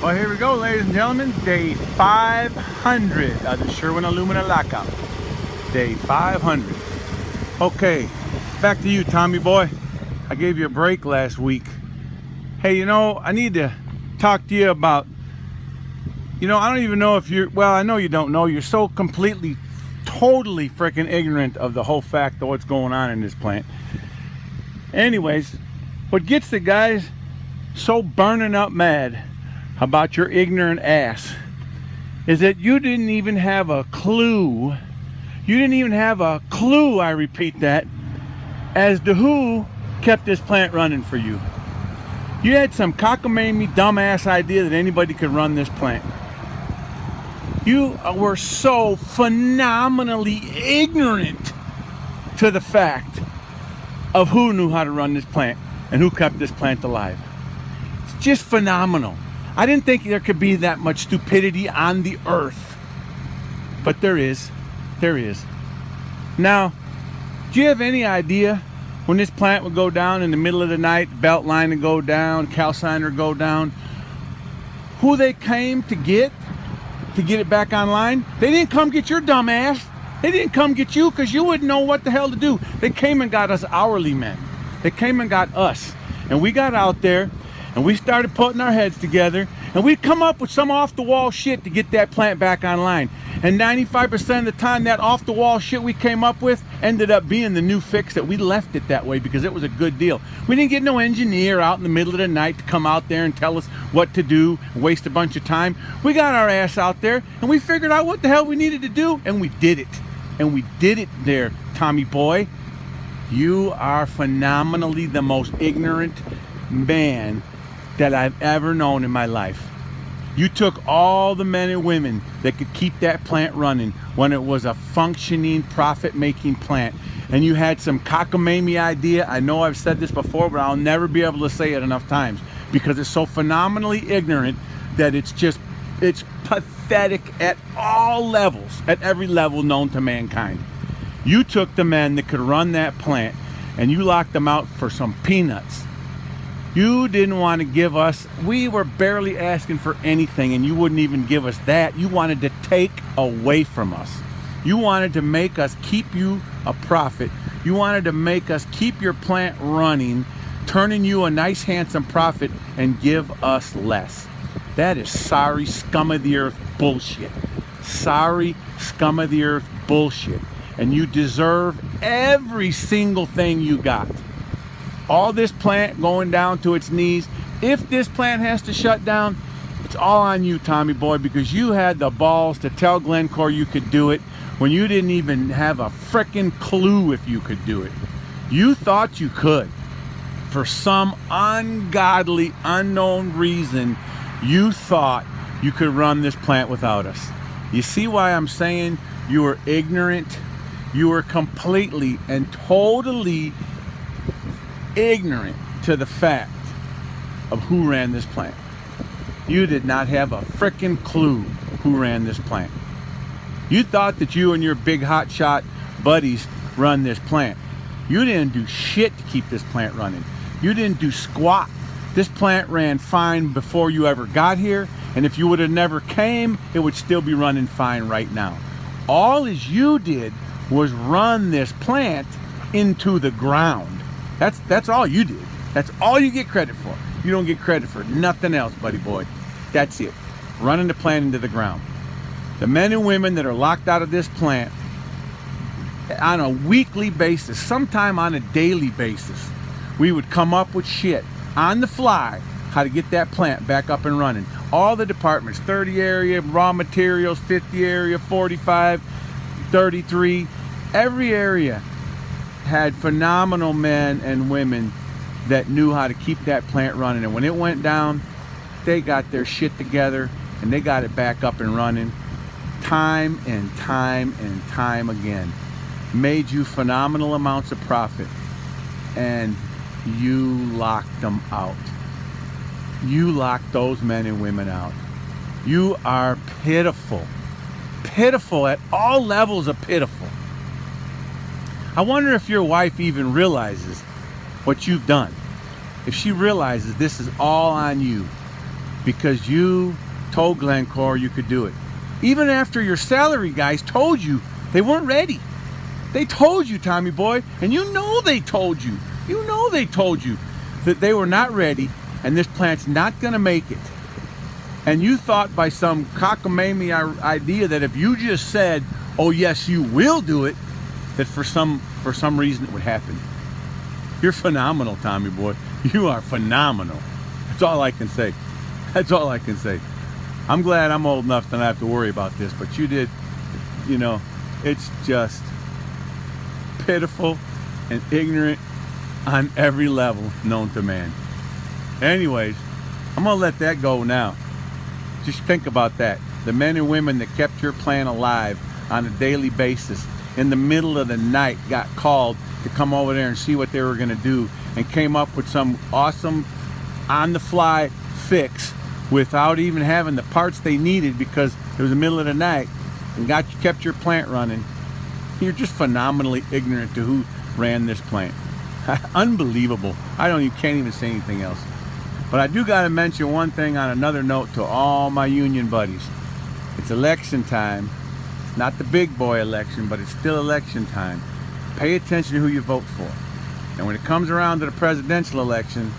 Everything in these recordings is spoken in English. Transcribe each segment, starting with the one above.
Well, here we go, ladies and gentlemen. Day 500 of the Sherwin alumina lockout. Day 500. Okay, back to you, Tommy boy. I gave you a break last week. Hey, you know, I need to talk to you about, I don't even know if you're, well, I know you don't know. You're so completely, totally freaking ignorant of the whole fact of what's going on in this plant. Anyways, what gets the guys so burning up mad about your ignorant ass is that you didn't even have a clue. You didn't even have a clue, I repeat that, as to who kept this plant running for you. You had some cockamamie dumbass idea that anybody could run this plant. You were so phenomenally ignorant to the fact of who knew how to run this plant and who kept this plant alive. It's just phenomenal. I didn't think there could be that much stupidity on the earth, but there is. There is. Now, do you have any idea when this plant would go down in the middle of the night, belt line would go down, calciner go down, who they came to get it back online? They didn't come get your dumb ass. They didn't come get you because you wouldn't know what the hell to do. They came and got us hourly men. They came and got us. And we got out there and we started putting our heads together and we'd come up with some off-the-wall shit to get that plant back online. And 95% of the time, that off-the-wall shit we came up with ended up being the new fix that we left it that way because it was a good deal. We didn't get no engineer out in the middle of the night to come out there and tell us what to do, waste a bunch of time. We got our ass out there and we figured out what the hell we needed to do and we did it. And we did it there, Tommy boy. You are phenomenally the most ignorant man that I've ever known in my life. You took all the men and women that could keep that plant running when it was a functioning, profit-making plant. And you had some cockamamie idea. I know I've said this before, but I'll never be able to say it enough times because it's so phenomenally ignorant that it's pathetic at all levels, at every level known to mankind. You took the men that could run that plant and you locked them out for some peanuts. You didn't want to give us, we were barely asking for anything and you wouldn't even give us that. You wanted to take away from us. You wanted to make us keep you a profit. You wanted to make us keep your plant running, turning you a nice handsome profit and give us less. That is sorry scum of the earth bullshit. Sorry scum of the earth bullshit. And you deserve every single thing you got. All this plant going down to its knees. If this plant has to shut down, it's all on you, Tommy boy, because you had the balls to tell Glencore you could do it when you didn't even have a frickin' clue if you could do it. You thought you could. For some ungodly, unknown reason, you thought you could run this plant without us. You see why I'm saying you were ignorant? You were completely and totally ignorant to the fact of who ran this plant. You did not have a frickin' clue who ran this plant. You thought that you and your big hotshot buddies run this plant. You didn't do shit to keep this plant running. You didn't do squat. This plant ran fine before you ever got here, and if you would have never came, it would still be running fine right now. All as you did was run this plant into the ground. That's all you did. That's all you get credit for. You don't get credit for nothing else, buddy boy. That's it. Running the plant into the ground. The men and women that are locked out of this plant on a weekly basis, sometime on a daily basis, we would come up with shit on the fly how to get that plant back up and running. All the departments, 30 area, raw materials, 50 area, 45, 33, every area had phenomenal men and women that knew how to keep that plant running. And when it went down, they got their shit together and they got it back up and running time and time and time again. Made you phenomenal amounts of profit and you locked them out. You locked those men and women out. You are pitiful. Pitiful at all levels of pitiful. I wonder if your wife even realizes what you've done. If she realizes this is all on you. because you told Glencore you could do it. Even after your salary guys told you they weren't ready. They told you, Tommy boy, and you know they told you. You know they told you that they were not ready and this plant's not going to make it. And you thought by some cockamamie idea that if you just said, oh yes, you will do it, that for some reason it would happen. You're phenomenal, Tommy boy. You are phenomenal. That's all I can say. That's all I can say. I'm glad I'm old enough that I have to worry about this, but you did, you know, it's just pitiful and ignorant on every level known to man. Anyways, I'm gonna let that go now. Just think about that. The men and women that kept your plant alive on a daily basis in the middle of the night got called to come over there and see what they were gonna do and came up with some awesome on-the-fly fix without even having the parts they needed because it was the middle of the night and kept your plant running. You're just phenomenally ignorant to who ran this plant. Unbelievable. You can't even say anything else. But I do got to mention one thing on another note to all my union buddies. It's election time. It's not the big boy election, but it's still election time. Pay attention to who you vote for. And when it comes around to the presidential election,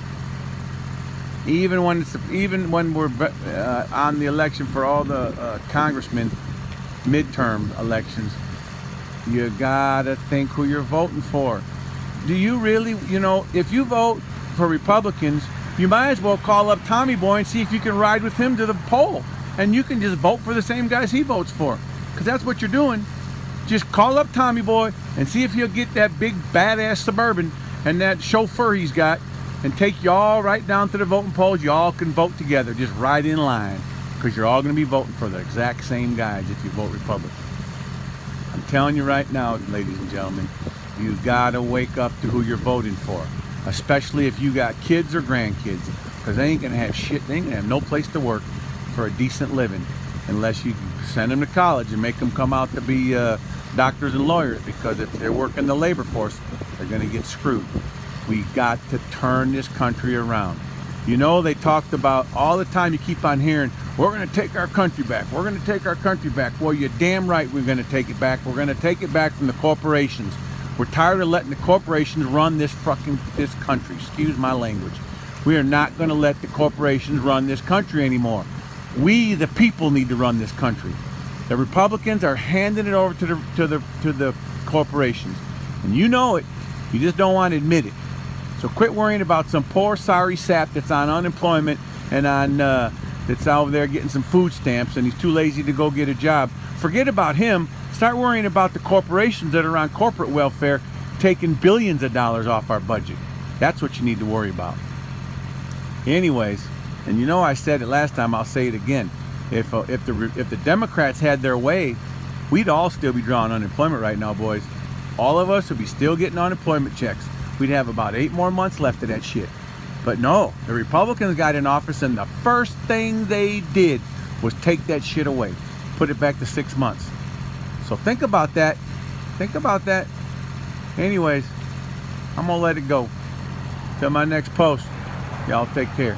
even when we're on the election for all the congressmen, midterm elections, you gotta think who you're voting for. Do you really, if you vote for Republicans, you might as well call up Tommy Boy and see if you can ride with him to the poll. And you can just vote for the same guys he votes for. Because that's what you're doing. Just call up Tommy Boy and see if he'll get that big badass Suburban and that chauffeur he's got and take y'all right down to the voting polls. Y'all can vote together. Just right in line. Because you're all going to be voting for the exact same guys if you vote Republican. I'm telling you right now, ladies and gentlemen, you gotta wake up to who you're voting for, especially if you got kids or grandkids, because they ain't gonna have shit. They ain't gonna have no place to work for a decent living unless you send them to college and make them come out to be doctors and lawyers, because if they're working the labor force, they're gonna get screwed. We got to turn this country around. They talked about all the time, you keep on hearing, we're going to take our country back. We're going to take our country back. Well, you're damn right we're going to take it back. We're going to take it back from the corporations. We're tired of letting the corporations run this country. Excuse my language. We are not going to let the corporations run this country anymore. We, the people, need to run this country. The Republicans are handing it over to the corporations. And you know it. You just don't want to admit it. So quit worrying about some poor sorry sap that's on unemployment and that's out there getting some food stamps and he's too lazy to go get a job. Forget about him. Start worrying about the corporations that are on corporate welfare taking billions of dollars off our budget. That's what you need to worry about. Anyways, and I said it last time, I'll say it again. If the Democrats had their way, we'd all still be drawing unemployment right now, boys. All of us would be still getting unemployment checks. We'd have about 8 more months left of that shit. But no, the Republicans got in office and the first thing they did was take that shit away. Put it back to 6 months. So think about that. Think about that. Anyways, I'm gonna let it go. Till my next post. Y'all take care.